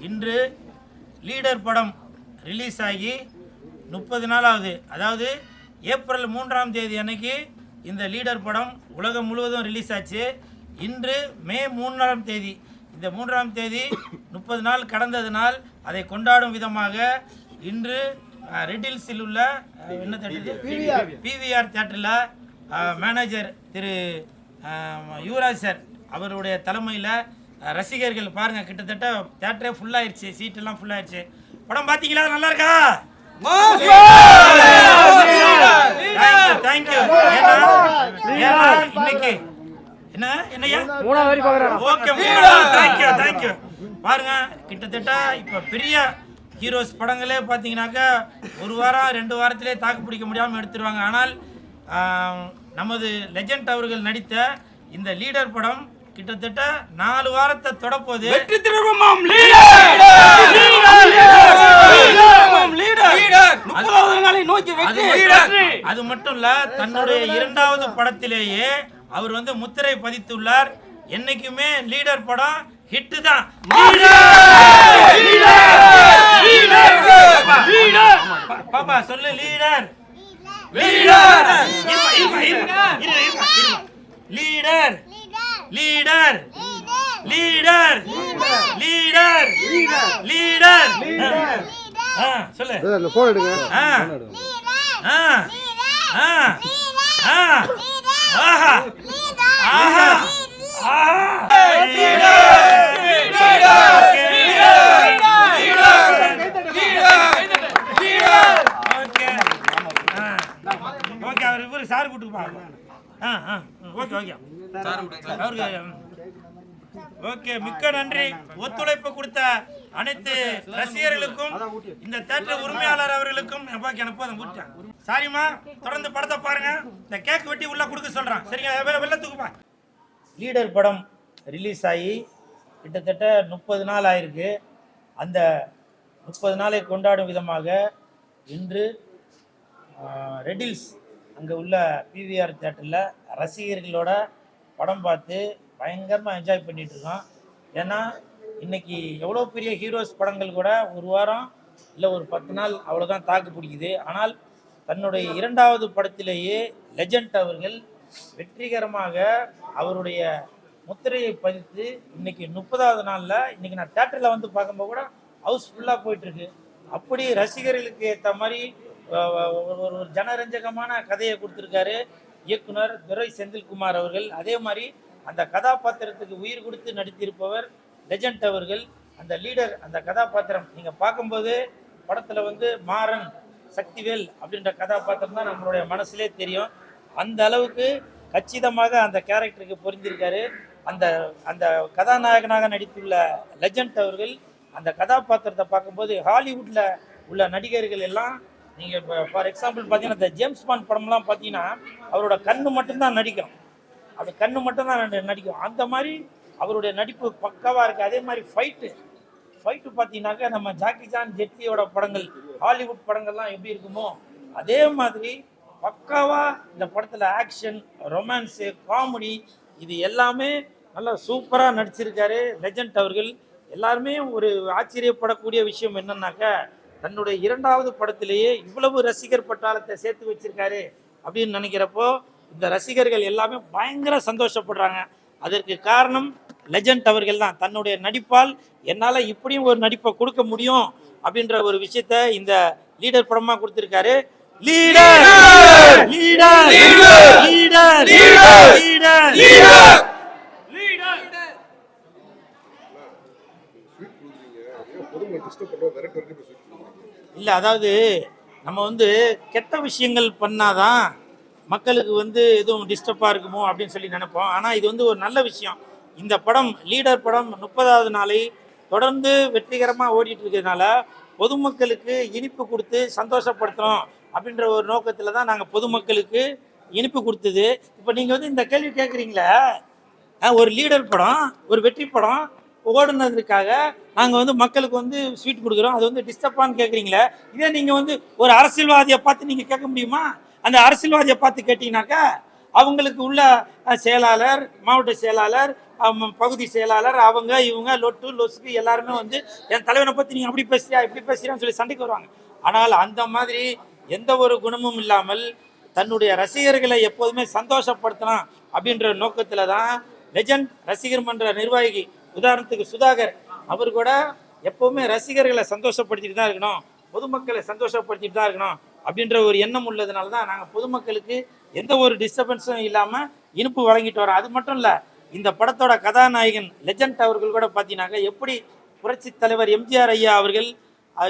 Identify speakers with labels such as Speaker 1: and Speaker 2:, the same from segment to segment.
Speaker 1: இன்று லீடர் படம் ரிலீஸ் ஆகி 30 நாள் ஆகுது. அதாவது ஏப்ரல் 3ஆம் தேதி அன்னைக்கு இந்த லீடர் படம் உலகம் முழுவதும் ரிலீஸ் ஆச்சு. இன்று மே 3ஆம் தேதி, இந்த 3ஆம் தேதி 30 நாள் கடந்ததுனால் அதை கொண்டாடும் விதமாக இன்று ரெட் ஹில்ஸில் உள்ள என்ன தேட்டர், பிவிஆர் தேட்டரில் மேனேஜர் திரு யுவராஜ் சார் அவருடைய தலைமையில் ரசிகர்கள் பாருங்கள், கிட்டத்தட்ட தேட்டரே ஃபுல்லாகிடுச்சு, சீட்டெல்லாம் ஃபுல்லாகிடுச்சு. படம் பார்த்தீங்களா? நல்லா இருக்கா? தேங்க்யூ. இன்னைக்கு தேங்க்யூ. பாருங்க, கிட்டத்தட்ட இப்ப பெரிய ஹீரோஸ் படங்களே பார்த்தீங்கன்னாக்கா ஒரு வாரம் 2 வாரத்திலே தாக்கு பிடிக்க முடியாமல் எடுத்துருவாங்க. ஆனால் நமது லெஜண்ட் அவர்கள் நடித்த இந்த லீடர் படம் கிட்டத்தட்ட 4 வாரத்தை தொடப்போது. அது மட்டும் இல்ல, தன்னுடைய 2வது படத்திலேயே அவர் முத்திரை பதித்துள்ளார். என்னைக்குமே லீடர் படம் ஹிட் தான். பாப்பா சொல்லு, leader leader leader leader leader leader leader சொல்லு. போன் எடுங்க. ஓகே, அவர் இவரு சார் கூட்டுப்பா. ஓகே ஓகே அவருக்கு ஓகே. மிக்க நன்றி. ஒத்துழைப்பு கொடுத்த அனைத்து ரசிகர்களுக்கும், இந்த தேட்டர் உரிமையாளர் அவர்களுக்கும் சாரிமா. தொடர்ந்து படத்தை பாருங்க. இந்த கேக் வெட்டி உள்ள கொடுக்க சொல்றான். சரிங்க, வெளில தூக்குப்பா. லீடர் படம் ரிலீஸ் ஆகி கிட்டத்தட்ட 30 நாள் ஆயிருக்கு. அந்த 30 நாளை கொண்டாடும் விதமாக இன்று ரெட் ஹில்ஸ் அங்கே உள்ள பிவிஆர் தேட்டரில் ரசிகர்களோட படம் பார்த்து பயங்கரமாக என்ஜாய் பண்ணிகிட்டு இருக்கோம். ஏன்னா இன்றைக்கி எவ்வளோ பெரிய ஹீரோஸ் படங்கள் கூட ஒரு வாரம் இல்லை ஒரு 10 நாள் அவ்வளோதான் தாக்கு பிடிக்குது. ஆனால் தன்னுடைய 2வது படத்திலேயே லெஜண்ட் அவர்கள் வெற்றிகரமாக அவருடைய முத்திரையை பதித்து இன்னைக்கு 30வது நாளில் இன்னைக்கு நான் தேட்டரில் பார்க்கும்போது கூட ஹவுஸ்ஃபுல்லாக போயிட்டுருக்கு. அப்படி ரசிகர்களுக்கு ஏற்ற மாதிரி ஒரு ஜனரஞ்சகமான கதையை கொடுத்துருக்காரு இயக்குனர் துரை செந்தில்குமார் அவர்கள். அதே மாதிரி அந்த கதாபாத்திரத்துக்கு உயிர் கொடுத்து நடித்திருப்பவர் லெஜண்ட் அவர்கள். அந்த லீடர், அந்த கதாபாத்திரம் நீங்கள் பார்க்கும்போது படத்தில் மாறன், சக்திவேல் அப்படின்ற கதாபாத்திரம் தான் நம்மளுடைய மனசுலே தெரியும். அந்த அளவுக்கு கச்சிதமாக அந்த கேரக்டருக்கு பொருந்திருக்காரு. அந்த அந்த கதாநாயகனாக நடித்துள்ள லெஜண்ட் அவர்கள் அந்த கதாபாத்திரத்தை பார்க்கும்போது ஹாலிவுட்டில் உள்ள நடிகர்கள் எல்லாம் நீங்கள் இப்போ ஃபார் எக்ஸாம்பிள் பார்த்தீங்கன்னா இந்த ஜேம்ஸ் பாண்ட் படம்லாம் பார்த்தீங்கன்னா அவரோட கண்ணு மட்டும்தான் நடிக்கும், அது கண்ணு மட்டும்தான் நடிக்கும். அந்த மாதிரி அவருடைய நடிப்பு பக்காவாக இருக்குது. அதே மாதிரி ஃபைட்டு பார்த்தீங்கன்னாக்கா நம்ம ஜாக்கி சான், ஜெட்லியோட படங்கள், ஹாலிவுட் படங்கள்லாம் எப்படி இருக்குமோ அதே மாதிரி பக்காவாக இந்த படத்தில் ஆக்ஷன், ரொமான்ஸு, காமெடி இது எல்லாமே நல்லா சூப்பராக நடிச்சிருக்காரு லெஜண்ட் அவர்கள். எல்லாருமே ஒரு ஆச்சரியப்படக்கூடிய விஷயம் என்னன்னாக்கா, தன்னுடைய 2வது படத்திலேயே இவ்வளவு ரசிகர் பட்டாளத்தை சேர்த்து வச்சிருக்காரு அப்படின்னு நினைக்கிறப்போ இந்த ரசிகர்கள் எல்லாமே பயங்கர சந்தோஷப்படுறாங்க. அதற்கு காரணம் லெஜண்ட் அவர்கள் தான். தன்னுடைய நடிப்பால் என்னால் இப்படியும் ஒரு நடிப்பை கொடுக்க முடியும் அப்படின்ற ஒரு விஷயத்த இந்த லீடர் படமாக கொடுத்துருக்காரு. Leader leader leader leader leader. இல்லை, அதாவது நம்ம கெட்ட விஷயங்கள் பண்ணாதான் மக்களுக்கு எதுவும் டிஸ்டர்பாக இருக்குமோ அப்படின்னு சொல்லி நினைப்போம். ஆனால் இது ஒரு நல்ல விஷயம். இந்த படம் லீடர் படம் 30வது நாளை தொடர்ந்து வெற்றிகரமாக ஓடிட்டு இருக்கிறதுனால பொதுமக்களுக்கு இனிப்பு கொடுத்து சந்தோஷப்படுத்தணும் அப்படின்ற ஒரு நோக்கத்தில் தான் நாங்கள் பொதுமக்களுக்கு இனிப்பு கொடுத்தது. இப்போ நீங்கள் இந்த கேள்வி கேட்குறீங்களே, ஒரு லீடர் படம், ஒரு வெற்றி படம் ஓடுனதுக்காக நாங்கள் மக்களுக்கு ஸ்வீட் கொடுக்குறோம், அது டிஸ்டர்பான்னு கேட்குறீங்களே. இதே நீங்கள் ஒரு அரசியல்வாதியை பார்த்து நீங்கள் கேட்க முடியுமா? அந்த அரசியல்வாதியை பார்த்து கேட்டிங்கனாக்கா அவங்களுக்கு உள்ள செயலாளர், மாவட்ட செயலாளர், பகுதி செயலாளர் அவங்க இவங்க லொட்டு லொசுக்கு எல்லாருமே வந்து என் தலைவனை பற்றி நீங்கள் அப்படி பேசுறியா இப்படி பேசுறியான்னு சொல்லி சண்டைக்கு வருவாங்க. ஆனால் அந்த மாதிரி எந்த ஒரு குணமும் இல்லாமல் தன்னுடைய ரசிகர்களை எப்போதுமே சந்தோஷப்படுத்தலாம் அப்படின்ற நோக்கத்தில் தான் லெஜண்ட் ரசிகர் மன்ற நிர்வாகி உதாரணத்துக்கு சுதாகர் அவர் கூட எப்போவுமே ரசிகர்களை சந்தோஷப்படுத்திட்டு தான் இருக்கணும், பொதுமக்களை சந்தோஷப்படுத்திட்டு தான் இருக்கணும் அப்படின்ற ஒரு எண்ணம் உள்ளதுனால தான் நாங்கள் பொதுமக்களுக்கு எந்த ஒரு டிஸ்டர்பன்ஸும் இல்லாமல் இனிப்பு வழங்கிட்டு வரோம். அது மட்டும் இல்லை, இந்த படத்தோட கதாநாயகன் லெஜண்ட் அவர்கள் கூட பார்த்தீங்கன்னாக்க எப்படி புரட்சி தலைவர் எம்ஜிஆர் ஐயா அவர்கள்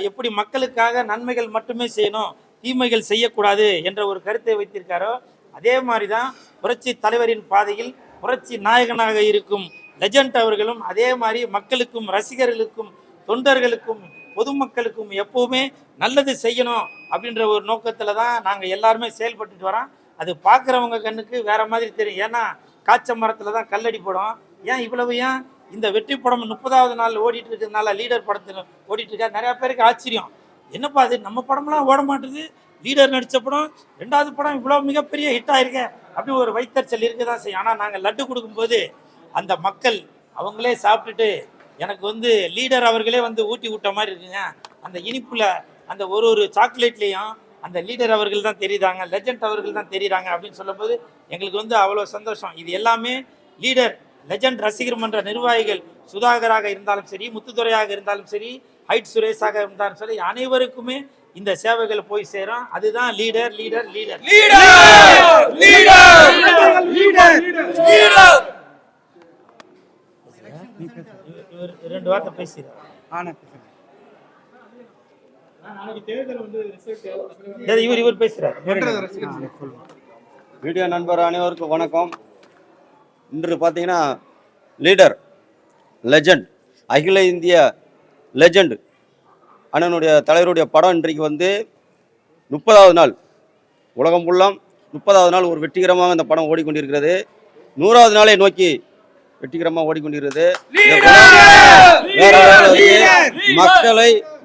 Speaker 1: எப்படி மக்களுக்காக நன்மைகள் மட்டுமே செய்யணும், தீமைகள் செய்யக்கூடாது என்ற ஒரு கருத்தை வைத்திருக்காரோ அதே மாதிரி தான் புரட்சி தலைவரின் பாதையில் புரட்சி நாயகனாக இருக்கும் லெஜண்ட் அவர்களும் அதே மாதிரி மக்களுக்கும் ரசிகர்களுக்கும் தொண்டர்களுக்கும் பொதுமக்களுக்கும் எப்பவுமே நல்லது செய்யணும் அப்படின்ற ஒரு நோக்கத்தில் தான் நாங்கள் எல்லாருமே செயல்பட்டுட்டு வரோம். அது பார்க்குறவங்க கண்ணுக்கு வேற மாதிரி தெரியும். ஏன்னா காய்ச்ச மரத்தில் தான் கல்லடி படம். ஏன் இவ்வளவு ஏன் இந்த வெற்றி படம் 30வது நாள் ஓடிட்டு இருக்கிறதுனால லீடர் படத்தில் ஓடிட்டு இருக்கா நிறைய பேருக்கு ஆச்சரியம். என்னப்பா அது நம்ம படம்லாம் ஓட மாட்டுது, லீடர் நடித்த படம் 2வது படம் இவ்வளோ மிகப்பெரிய ஹிட் ஆயிருக்க அப்படி ஒரு வைத்தறிச்சல் இருக்க தான் செய்யும். ஆனால் நாங்கள் லட்டு கொடுக்கும்போது அந்த மக்கள் அவங்களே சாப்பிட்டுட்டு எனக்கு வந்து லீடர் அவர்களே வந்து ஊட்டி விட்ட மாதிரி இருக்குங்க, அந்த இனிப்புல அந்த ஒரு சாக்லேட்லேயும் அந்த லீடர் அவர்கள் தான் தெரியுறாங்க, லெஜண்ட் அவர்கள் தான் தெரியுறாங்க அப்படின்னு சொல்லும்போது எங்களுக்கு வந்து அவ்வளோ சந்தோஷம். இது எல்லாமே லீடர் லெஜண்ட் ரசிகர் மன்ற நிர்வாகிகள் சுதாகராக இருந்தாலும் சரி, முத்துத்துறையாக இருந்தாலும் சரி, ஹைட் சுரேஷாக இருந்தாலும் சரி, அனைவருக்குமே இந்த சேவைகள் போய் சேரும். அதுதான் லீடர் லீடர் லீடர் ரெண்டு வார்த்தை பேசுறாரு. இவர் பேசுறாரு.
Speaker 2: மீடியா நண்பர் அனைவருக்கும் வணக்கம். இன்று பார்த்தீங்கன்னா லீடர் லெஜண்ட் அகில இந்திய லெஜண்ட் அண்ணனுடைய தலைவருடைய படம் இன்றைக்கு வந்து 30வது நாள் உலகம் ஃபுல்லாம் 30வது நாள் ஒரு வெற்றிகரமாக இந்த படம் ஓடிக்கொண்டிருக்கிறது. 100வது நாளை நோக்கி வெற்றிகரமாக ஓடிக்கொண்டிருக்கிறது.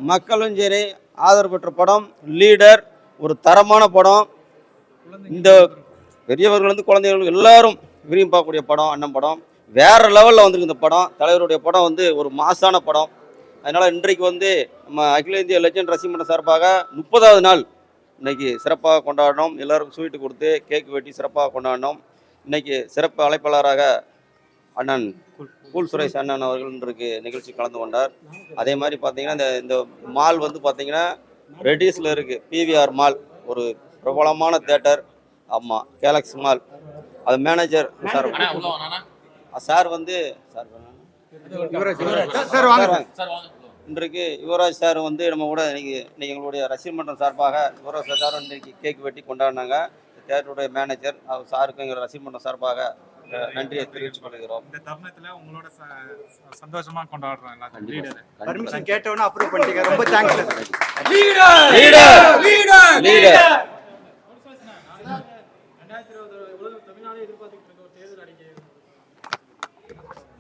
Speaker 2: மக்களும் சரி ஆதரவு பெற்ற படம் லீடர், ஒரு தரமான படம். இந்த பெரியவர்கள் வந்து குழந்தைகள் எல்லாரும் விரும்பி பார்க்கக்கூடிய படம். அண்ணன் படம் வேற லெவலில் வந்துருக்கு. இந்த படம் தலைவருடைய படம் வந்து ஒரு மாசான படம். அதனால் இன்றைக்கு வந்து நம்ம அகில இந்திய லெஜண்ட் ரசிகர் மன்ற சார்பாக 30வது நாள் இன்னைக்கு சிறப்பாக கொண்டாடினோம். எல்லாருக்கும் ஸ்வீட்டு கொடுத்து கேக் வெட்டி சிறப்பாக கொண்டாடினோம். இன்னைக்கு சிறப்பு அழைப்பாளராக அண்ணன் கூல் சுரேஷ் அண்ணன் அவர்கள் இன்றைக்கு நிகழ்ச்சி கலந்து கொண்டார். அதே மாதிரி பார்த்தீங்கன்னா இந்த மால் வந்து பார்த்தீங்கன்னா ரெடிஸில் இருக்குது. பிவிஆர் மால் ஒரு பிரபலமான தேட்டர். ஆமாம், கேலக்ஸ் மால். அது மேனேஜர் சார் வந்து இன்றைக்கு யுவராஜ் சார் வந்து நம்ம கூட இன்னைக்கு எங்களுடைய ரசிகர் மன்றம் சார்பாக யுவராஜ் சார் இன்றைக்கு கேக் வெட்டி கொண்டாடினாங்க. தேட்டருடைய மேனேஜர் அவர் சாருக்கும் எங்கள் ரசிகர் மன்றம் சார்பாக நன்றியை தெரிவித்துக் கொள்கிறோம். இந்த தருணத்துல உங்களோட சந்தோஷமா கொண்டாடுறோம் எல்லாரும். பர்மிஷன் கேட்டவன அப்ரூவ் பண்ணிட்டீங்க, ரொம்ப thanks. Leader leader leader leader.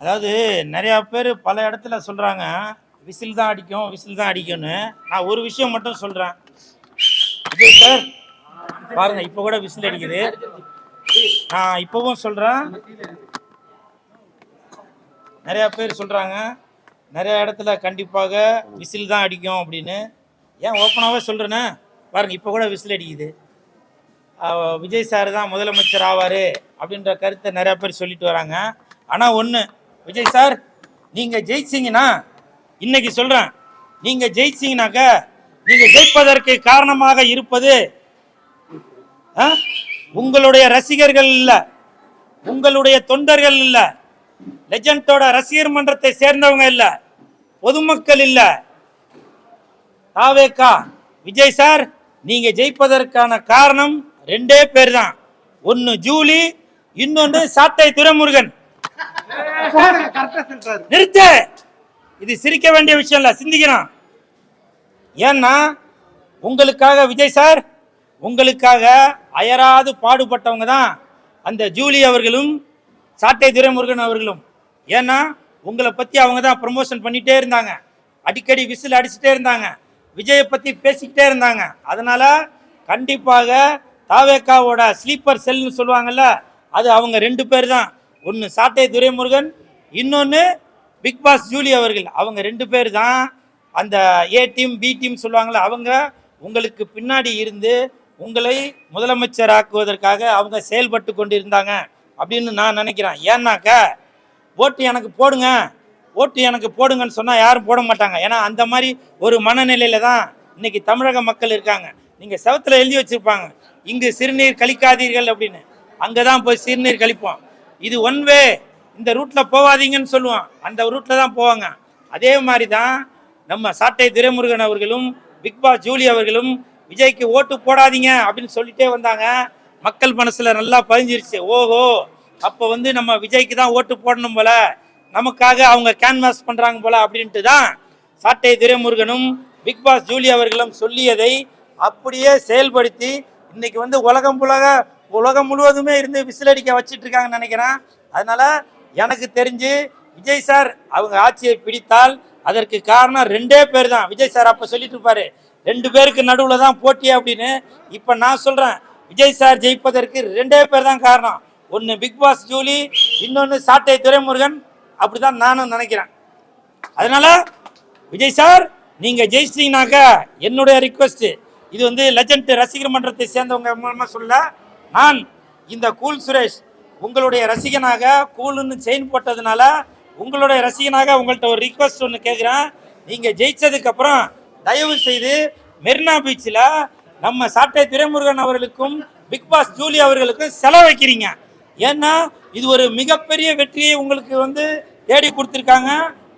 Speaker 1: அதாவது நிறைய பேர் பல இடத்துல சொல்றாங்க விசில் தான் அடிக்கும் விசில் தான் அடிக்கும்னு. நான் ஒரு விஷயம் மட்டும் சொல்றேன். விஜய் சார் பாருங்க, இப்ப கூட விசில் அடிக்குது. நான் இப்பவும் சொல்றேன், நிறைய பேர் சொல்றாங்க நிறைய இடத்துல கண்டிப்பாக விசில் தான் அடிக்கும் அப்படின்னு. ஏன் ஓப்பனாகவே சொல்றேன்னு பாருங்க, இப்போ கூட விசில் அடிக்குது. விஜய் சார் தான் முதலமைச்சர் ஆவார் அப்படின்ற கருத்தை நிறைய பேர் சொல்லிட்டு வராங்க. ஆனால் ஒன்று, விஜய் சார் நீங்கள் ஜெயிச்சிங்கன்னா, இன்னைக்கு சொல்கிறேன், நீங்கள் ஜெயிச்சிங்கனாக்க நீங்கள் ஜெயிப்பதற்கு காரணமாக இருப்பது உங்களுடைய ரசிகர்கள் இல்லை, உங்களுடைய தொண்டர்கள் இல்லை, லெஜண்டோட ரசிகர் மன்றத்தை சேர்ந்தவங்க இல்லை, பொதுமக்கள் இல்லை, தாவேகா. விஜய் சார் நீங்க ஜெயிப்பதற்கான காரணம் 2 பேர் தான். ஒன்னு ஜூலி, இன்னொன்று சாட்டை துரைமுருகன். நிறுத்த, இது சிரிக்க வேண்டிய விஷயம் இல்ல, சிந்திக்கணும். ஏன்னா உங்களுக்காக விஜய் சார், உங்களுக்காக அயராது பாடுபட்டவங்க தான் அந்த ஜூலி அவர்களும் சாட்டை துரைமுருகன் அவர்களும். ஏன்னா உங்களை பத்தி அவங்க தான் ப்ரமோஷன் பண்ணிட்டே இருந்தாங்க, அடிக்கடி விசில் அடிச்சுட்டே இருந்தாங்க, விஜயை பத்தி பேசிக்கிட்டே இருந்தாங்க. அதனால கண்டிப்பாக தாவேக்காவோட ஸ்லீப்பர் செல்னு சொல்லுவாங்கல்ல, அது அவங்க 2 பேர் தான். ஒன்று சாட்டை துரைமுருகன், இன்னொன்று பிக் பாஸ் ஜூலி அவர்கள், அவங்க 2 பேர் தான் அந்த ஏ டீம் பி டீம் சொல்லுவாங்களே, அவங்க உங்களுக்கு பின்னாடி இருந்து உங்களை முதலமைச்சர் ஆக்குவதற்காக அவங்க செயல்பட்டு கொண்டு இருந்தாங்க அப்படின்னு நான் நினைக்கிறேன். ஏன்னாக்கா ஓட்டு எனக்கு போடுங்க, ஓட்டு எனக்கு போடுங்கன்னு சொன்னால் யாரும் போட மாட்டாங்க. ஏன்னா அந்த மாதிரி ஒரு மனநிலையில் தான் இன்னைக்கு தமிழக மக்கள் இருக்காங்க. நீங்கள் செவத்தில் எழுதி வச்சுருப்பாங்க, இங்கு சிறுநீர் கழிக்காதீர்கள் அப்படின்னு. அங்கே தான் போய் சிறுநீர் கழிப்போம். இது ஒன் வே, இந்த ரூட்டில் போகாதீங்கன்னு சொல்லுவோம், அந்த ரூட்டில் தான் போவாங்க. அதே மாதிரி தான் நம்ம சாட்டை துரைமுருகன் அவர்களும் பிக் பாஸ் ஜூலி அவர்களும் விஜய்க்கு ஓட்டு போடாதீங்க அப்படின்னு சொல்லிட்டே வந்தாங்க. மக்கள் மனசில் நல்லா பதிஞ்சிருச்சு. ஓஹோ, அப்போ வந்து நம்ம விஜய்க்கு தான் ஓட்டு போடணும் போல, நமக்காக அவங்க கேன்வாஸ் பண்ணுறாங்க போல அப்படின்ட்டு தான் சாட்டை துரைமுருகனும் பிக் பாஸ் ஜூலி அவர்களும் சொல்லியதை அப்படியே செயல்படுத்தி இன்னைக்கு வந்து உலகம் முழுவதுமே இருந்து விசிலடிக்க வச்சிட்டு இருக்காங்கன்னு நினைக்கிறேன். அதனால எனக்கு தெரிஞ்சு விஜய் சார் அவங்க ஆட்சியை பிடித்தால் அதற்கு காரணம் 2 பேர் தான். விஜய் சார் அப்போ சொல்லிட்டு இருப்பாரு 2 பேருக்கு நடுவில் தான் போட்டி அப்படின்னு. இப்போ நான் சொல்கிறேன், விஜய் சார் ஜெயிப்பதற்கு 2 பேர் தான் காரணம். ஒன்று பிக் பாஸ் ஜூலி, இன்னொன்று சாட்டை துரைமுருகன். அப்படி தான் நானும் நினைக்கிறேன். அதனால விஜய் சார் நீங்கள் ஜெயிச்சிட்டீங்கனாக்கா என்னுடைய ரிக்வெஸ்ட்டு, இது வந்து லெஜண்ட் ரசிகர் மன்றத்தை சேர்ந்தவங்க மூலமாக சொல்ல, நான் இந்த கூல் சுரேஷ் உங்களுடைய ரசிகனாக, கூலுன்னு செயின் போட்டதுனால உங்களுடைய ரசிகனாக உங்கள்கிட்ட ஒரு ரிக்வெஸ்ட் ஒன்று கேட்குறேன். நீங்கள் ஜெயிச்சதுக்கப்புறம் தயவு செய்து மெரினா பீச்சில் நம்ம சாட்டை துரைமுருகன் அவர்களுக்கும் பிக் பாஸ் ஜூலி அவர்களுக்கும் செலவு வைக்கிறீங்க. ஏன்னா இது ஒரு மிகப்பெரிய வெற்றியை உங்களுக்கு வந்து தேடி கொடுத்துருக்காங்க.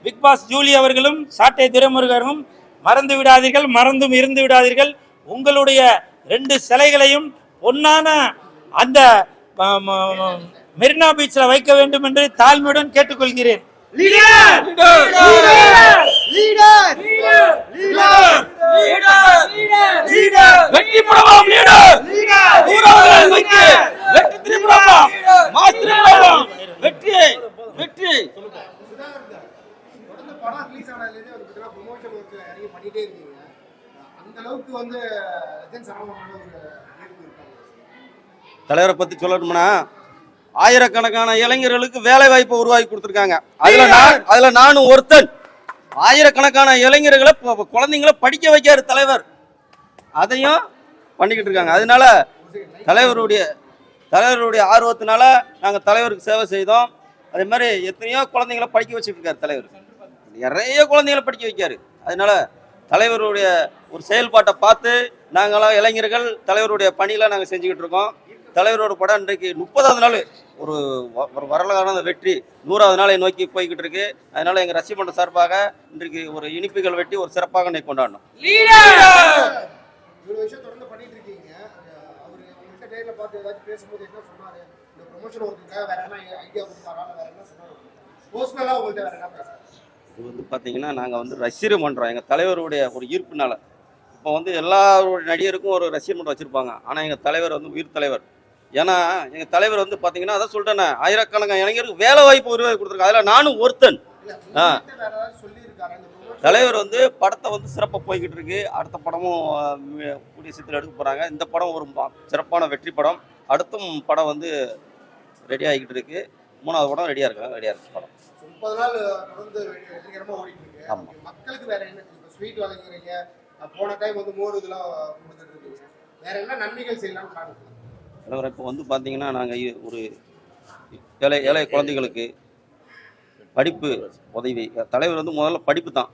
Speaker 1: பிக் பாஸ் ஜூலி அவர்களும் சாட்டை துரைமுருகனும் மறந்து விடாதீர்கள், மறந்தும் இருந்து விடாதீர்கள். உங்களுடைய 2 சிலைகளையும் பொன்னான அந்த மெரினா பீச்சில் வைக்க வேண்டும் என்று தாழ்மையுடன் கேட்டுக்கொள்கிறேன். வெற்றி படலாம், வெற்றி வெற்றி.
Speaker 3: படம் ரிலீஸ் ஆனதுலேருந்து ஒரு ப்ரொமோஷன் ஒர்க் இறங்கி பண்ணிட்டே இருக்கீங்க. அந்த அளவுக்கு வந்து
Speaker 2: தலைவரை பற்றி சொல்லணும்னா ஆயிரக்கணக்கான இளைஞர்களுக்கு வேலை வாய்ப்பை உருவாக்கி கொடுத்துருக்காங்க. அதுல நானும் ஒருத்தன். ஆயிரக்கணக்கான இளைஞர்களை குழந்தைங்களை படிக்க வைக்காரு தலைவர், அதையும் பண்ணிக்கிட்டு இருக்காங்க. அதனால தலைவருடைய ஆர்வத்தினால நாங்கள் தலைவருக்கு சேவை செய்தோம். அதே மாதிரி எத்தனையோ குழந்தைங்களை படிக்க வச்சுட்டு இருக்காரு தலைவர், நிறைய குழந்தைங்களை படிக்க வைக்காரு. அதனால தலைவருடைய ஒரு செயல்பாட்டை பார்த்து நாங்களாம் இளைஞர்கள் தலைவருடைய பணியில் நாங்கள் செஞ்சுக்கிட்டு இருக்கோம். தலைவரோட படம் இன்றைக்கு 30வது நாள் ஒரு வரலாறான வெற்றி, 100வது நாளை நோக்கி போய்கிட்டு இருக்கு. அதனால எங்கள் ரசிகர் மன்ற சார்பாக இன்றைக்கு ஒரு இனிப்புகள் வெட்டி ஒரு சிறப்பாக இன்னைக்கு கொண்டாடணும்.
Speaker 3: இவ்வளவு விஷயம் தொடர்ந்து பண்ணிட்டு இருக்கீங்க. அவர் உங்கள்கிட்ட நேர்ல பார்த்து ஏதாச்சும் பேசும்போது என்ன சொன்னாரு? இந்த ப்ரொமோஷன் ஒர்க்குக்காக வேற என்ன ஐடியா கொடுத்தாரா, வேற என்ன சொன்னாரு? பர்சனலா உங்கள்கிட்ட வேற என்ன பேசுறாரு?
Speaker 2: இது வந்து பார்த்தீங்கன்னா நாங்கள் வந்து ரசிகர் மன்றம் எங்கள் தலைவருடைய ஒரு ஈர்ப்புனால. இப்போ வந்து எல்லாருடைய நடிகருக்கும் ஒரு ரசிகர் மன்றம் வச்சுருப்பாங்க. ஆனால் எங்கள் தலைவர் வந்து உயிர் தலைவர். ஏன்னா எங்கள் தலைவர் வந்து பார்த்தீங்கன்னா அதான் சொல்லிட்டேனே, ஆயிரக்கணக்கான இளைஞருக்கு வேலை வாய்ப்பு உருவாக்கி கொடுத்துருக்காங்க. அதில் நானும் ஒருத்தன். தலைவர் வந்து படத்தை வந்து சிறப்பாக போய்கிட்டு இருக்கு. அடுத்த படமும் கூடிய சீக்கிரம் எடுக்க போகிறாங்க. இந்த படம் ஒரு சிறப்பான வெற்றி படம். அடுத்தும் படம் வந்து ரெடி ஆகிக்கிட்டு இருக்கு. 3வது படம் ரெடியாக இருக்கு படம்.
Speaker 3: 30 நாள் தொடர்ந்து வெற்றிகரமாக ஓடிட்டு இருக்கு. ஆமாம். மக்களுக்கு வேற என்ன ஸ்வீட் வழங்குறீங்க? போன டைம் வந்து மோர் இதெல்லாம் கொடுத்துட்டு இருக்கீங்க. வேற என்ன நன்மைகள் செய்யலாம்னு பாருங்க.
Speaker 2: தலைவர் இப்போ வந்து பார்த்தீங்கன்னா நாங்கள் ஒரு ஏழை குழந்தைகளுக்கு படிப்பு உதவி. தலைவர் வந்து முதல்ல படிப்பு தான்,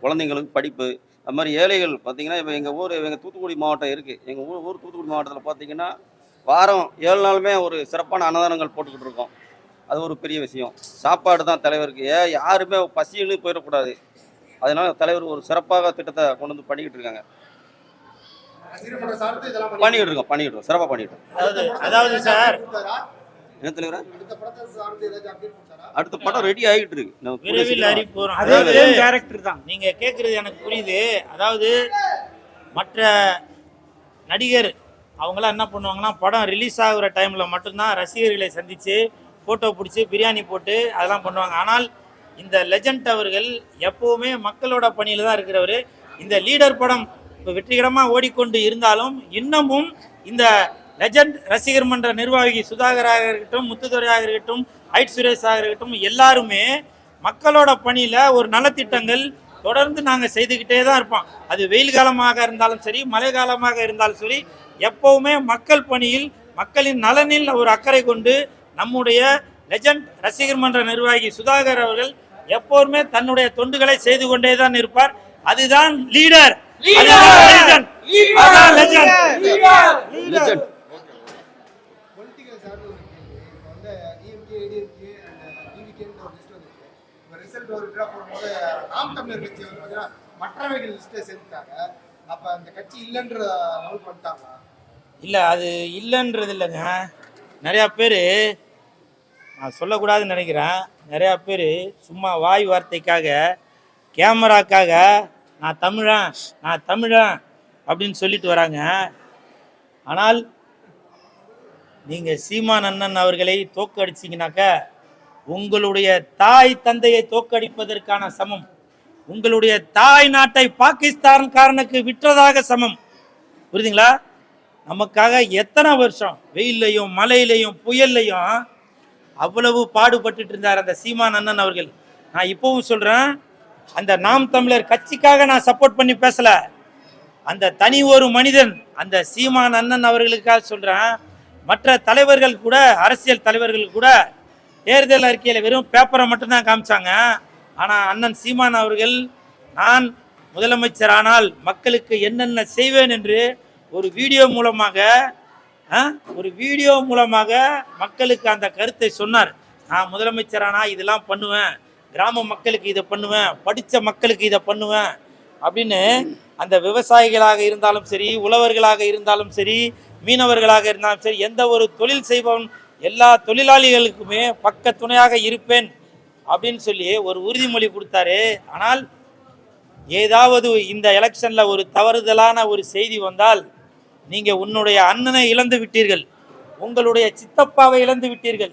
Speaker 2: குழந்தைங்களுக்கு படிப்பு. அது மாதிரி ஏழைகள் பார்த்தீங்கன்னா இப்போ எங்கள் தூத்துக்குடி மாவட்டம் இருக்குது. எங்கள் ஊர் தூத்துக்குடி மாவட்டத்தில் பார்த்தீங்கன்னா வாரம் 7 நாளுமே ஒரு சிறப்பான அன்னதானங்கள் போட்டுக்கிட்டு இருக்கோம். அது ஒரு பெரிய விஷயம். சாப்பாடு தான் தலைவருக்கு. யாருமே பசின்னு போயிடக்கூடாது. அதனால தலைவர் ஒரு சிறப்பாக திட்டத்தை கொண்டு வந்து பண்ணிக்கிட்டு இருக்காங்க. பண்ணிக்கிட்டு இருக்கோம் சிறப்பாக பண்ணிக்கிட்டு இருக்கோம்.
Speaker 1: அதாவது சார்
Speaker 2: என்ன தலைவரா அடுத்த படம் ரெடி ஆகிட்டு இருக்கு.
Speaker 1: விரைவில் அறிவிப்போம். அதாவது கேரக்டர் தான் நீங்க கேட்கறது எனக்கு புரியுது. அதாவது மற்ற நடிகர் அவங்களாம் என்ன பண்ணுவாங்கன்னா, படம் ரிலீஸ் ஆகுற டைமில் மட்டும்தான் ரசிகர்களை சந்தித்து ஃபோட்டோ பிடிச்சி பிரியாணி போட்டு அதெல்லாம் பண்ணுவாங்க. ஆனால் இந்த லெஜண்ட் அவர்கள் எப்போவுமே மக்களோட பணியில் தான் இருக்கிறவர். இந்த லீடர் படம் இப்போ வெற்றிகரமாக ஓடிக்கொண்டு இருந்தாலும் இன்னமும் இந்த லெஜண்ட் ரசிகர் மன்ற நிர்வாகி சுதாகராக இருக்கட்டும், முத்துதுரையாக இருக்கட்டும், ஐட் சுரேஷாக இருக்கட்டும், எல்லாருமே மக்களோட பணியில் ஒரு நலத்திட்டங்கள் தொடர்ந்து நாங்கள் செய்துக்கிட்டே தான் இருப்போம். அது வெயில் காலமாக இருந்தாலும் சரி, மழை காலமாக இருந்தாலும் சரி, எப்போவுமே மக்கள் பணியில் மக்களின் நலனில் ஒரு அக்கறை கொண்டு நம்முடைய லெஜண்ட் ரசிகர் மன்ற நிர்வாகி சுதாகர் அவர்கள் எப்போதுமே தன்னுடைய தொண்டுகளை செய்து கொண்டே தான் இருப்பார். அதுதான் லீடர்.
Speaker 3: பொலிட்டிக்கல் சார்ந்து ஒரு கேள்வி. இப்போ வந்து டிஎம்கே, ஏடிஎம்கே அண்ட் டிவிகேன்னு ஒரு லிஸ்ட் வந்துருக்கு. இப்போ ரிசல்ட் ஒரு ட்ரா போடும்போது நாம் தமிழர் கட்சி வந்து பார்த்தீங்கன்னா மற்றவைகள் லிஸ்ட்டில் சேர்த்துட்டாங்க. அப்போ அந்த கட்சி இல்லைன்ற லெவல் பண்ணிட்டாங்களா?
Speaker 1: இல்லை, அது இல்லைன்றது இல்லைங்க. நிறையா பேர், நான் சொல்லக்கூடாதுன்னு நினைக்கிறேன், நிறையா பேர் சும்மா வாய் வார்த்தைக்காக, கேமராக்காக நான் தமிழன் அப்படின்னு சொல்லிட்டு வராங்க. ஆனால் நீங்கள் சீமான் அண்ணன் அவர்களை தோற்கடிச்சிங்கனாக்கா உங்களுடைய தாய் தந்தையை தோற்கடிப்பதற்கான சமம். உங்களுடைய தாய் நாட்டை பாகிஸ்தான்காரனுக்கு விற்றதாக சமம். புரியுதுங்களா? நமக்காக எத்தனை வருஷம் வெயிலையும் மழையிலையும் புயல்லையும் அவ்வளவு பாடுபட்டு இருந்தார் அந்த சீமான் அண்ணன் அவர்கள். நான் இப்பவும் சொல்கிறேன், அந்த நாம் தமிழர் கட்சிக்காக நான் சப்போர்ட் பண்ணி பேசல, அந்த தனி ஒரு மனிதன் அந்த சீமான் அண்ணன் அவர்களுக்காக சொல்கிறேன். மற்ற தலைவர்கள் கூட, அரசியல் தலைவர்கள் கூட தேர்தல் அறிக்கையில் வெறும் பேப்பரை மட்டும்தான் காமிச்சாங்க. ஆனால் அண்ணன் சீமான் அவர்கள் நான் முதலமைச்சர் ஆனால் மக்களுக்கு என்னென்ன செய்வேன் என்று ஒரு வீடியோ மூலமாக மக்களுக்கு அந்த கருத்தை சொன்னார். நான் முதலமைச்சரானா இதெல்லாம் பண்ணுவேன், கிராம மக்களுக்கு இதை பண்ணுவேன், படித்த மக்களுக்கு இதை பண்ணுவேன் அப்படின்னு. அந்த விவசாயிகளாக இருந்தாலும் சரி, உழவர்களாக இருந்தாலும் சரி, மீனவர்களாக இருந்தாலும் சரி, எந்த ஒரு தொழில் செய்பவன் எல்லா தொழிலாளிகளுக்குமே பக்க துணையாக இருப்பேன் அப்படின்னு சொல்லி ஒரு உறுதிமொழி கொடுத்தாரு. ஆனால் ஏதாவது இந்த எலெக்ஷனில் ஒரு தவறுதலான ஒரு செய்தி வந்தால் நீங்கள் உன்னுடைய அண்ணனை இழந்து விட்டீர்கள், உங்களுடைய சித்தப்பாவை இழந்து விட்டீர்கள்,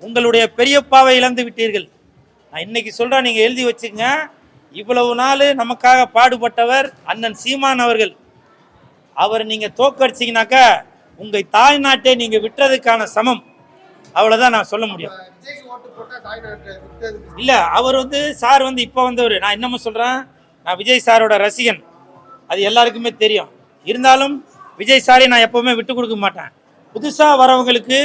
Speaker 1: உங்களுடைய பெரியப்பாவை இழந்து விட்டீர்கள். நான் இன்னைக்கு சொல்கிறேன், நீங்கள் எழுதி வச்சுங்க. இவ்வளவு நாள் நமக்காக பாடுபட்டவர் அண்ணன் சீமான் அவர்கள். அவர் நீங்கள் தோக்கடிச்சிங்கனாக்கா உங்கள் தாய் நாட்டை நீங்கள் விட்டுறதுக்கான சமம். அவ்வளோதான் நான் சொல்ல முடியும். இல்லை, அவர் சார் இப்போ வந்தவர். நான் இன்னமும் சொல்கிறேன், நான் விஜய் சாரோட ரசிகன், அது எல்லாருக்குமே தெரியும். இருந்தாலும் விஜய் சாரை நான் எப்போவுமே விட்டு கொடுக்க மாட்டேன். புதுசாக வரவங்களுக்கு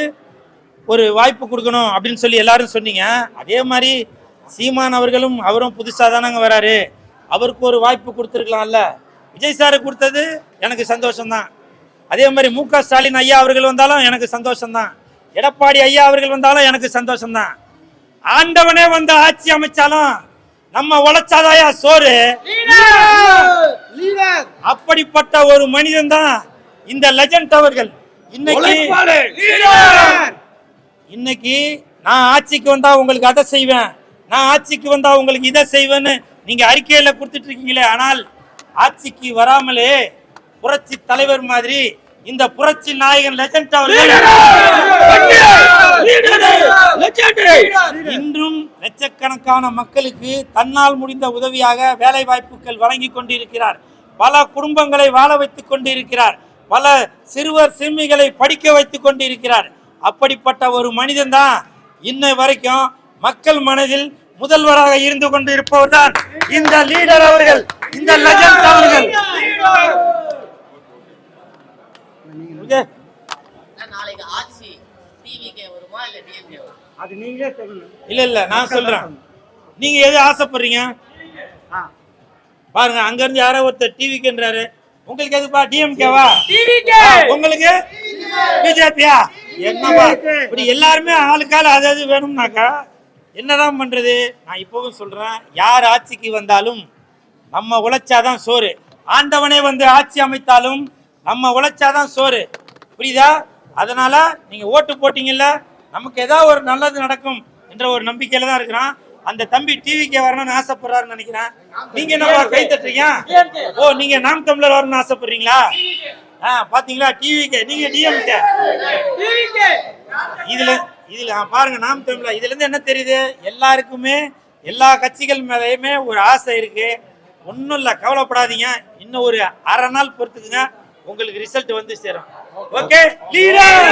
Speaker 1: ஒரு வாய்ப்பு கொடுக்கணும் அப்படின்னு சொல்லி எல்லாரும் சொன்னீங்க. அதே மாதிரி சீமான் அவரும் புதுசாக தானங்க வராரு, அவருக்கு ஒரு வாய்ப்பு கொடுத்துருக்கலாம்ல. விஜய் சாரு கொடுத்தது எனக்கு சந்தோஷம்தான். அதே மாதிரி மு.க. ஸ்டாலின் ஐயா அவர்கள் வந்தாலும் எனக்கு சந்தோஷம்தான். எடப்பாடி ஐயா அவர்கள் வந்தாலும் எனக்கு சந்தோஷம்தான். ஆண்டவனே வந்து ஆட்சி அமைச்சாலும் நம்ம உழைச்சாதாயா சோறு. அப்படிப்பட்ட ஒரு மனிதன் தான் இந்த லெஜண்ட் அவர்கள். இன்னைக்கு நான் ஆட்சிக்கு வந்தா உங்களுக்கு அதை செய்வேன், நான் ஆட்சிக்கு வந்தா உங்களுக்கு இதை செய்வேன்னு நீங்க அறிக்கையில கொடுத்துட்டு இருக்கீங்களே. ஆனால் ஆட்சிக்கு வராமலே புரட்சி தலைவர் மாதிரி இந்த புரட்சி நாயகன் லெஜண்ட் அவர்கள் இன்றும் லட்சக்கணக்கான மக்களுக்கு தன்னால் முடிந்த உதவியாக வேலை வாய்ப்புகள் வழங்கி கொண்டிருக்கிறார். பல குடும்பங்களை வாழ வைத்துக் கொண்டிருக்கிறார். பல சிறுவர் சிறுமிகளை படிக்க வைத்துக் கொண்டிருக்கிறார். அப்படிப்பட்ட ஒரு மனிதன் தான் இன்ன வரைக்கும் மக்கள் மனதில் முதல்வராக இருந்து கொண்டு இருப்பவர் தான் இந்த லீடர் அவர்கள், இந்த லெஜண்ட் அவர்கள். இல்ல நான் சொல்றேன், நீங்க எது ஆசைப்படுறீங்க பாருங்க. அங்க இருந்து யாரோ ஒருத்தர் டிவிக்குன்றாரு, உங்களுக்கு எதுப்பா டிஎம்கேவா, உங்களுக்கு பிஜேபியா, என்னப்பா இப்படி எல்லாருமே ஆளுக்கால அதாவது வேணும்னாக்கா என்னதான் பண்றது? நான் இப்பவும் சொல்றேன், யார் ஆட்சிக்கு வந்தாலும் நம்ம உழைச்சாதான் சோறு. ஆண்டவனே வந்து ஆட்சி அமைத்தாலும் நம்ம உழைச்சாதான் சோறு. புரியுதா? அதனால நீங்க ஓட்டு போட்டீங்கல்ல, நமக்கு ஏதாவது ஒரு நல்லது நடக்கும் என்ற ஒரு நம்பிக்கையில தான் இருக்கிறான். அந்த தம்பி டிவிக்கே வரணும்னு ஆசைப்படுறாருன்னு நினைக்கிறேன். நீங்க என்னப்பா கை தட்டுறீங்க? ஓ, நீங்க நாம் தமிழர் வரணும்னு ஆசைப்படுறீங்களா? பாத்தீங்களா டிவிக்கே, நீங்க டிஎம்கே. இதுல பாருங்க நாம் தமிழர். இதுல இருந்து என்ன தெரியுது? எல்லாருக்குமே எல்லா கட்சிகள் மேலேயுமே ஒரு ஆசை இருக்கு. ஒன்றும் இல்லை, கவலைப்படாதீங்க. இன்னும் ஒரு அரை நாள் பொறுத்துக்குங்க, உங்களுக்கு ரிசல்ட் வந்து சேரும். Okay leader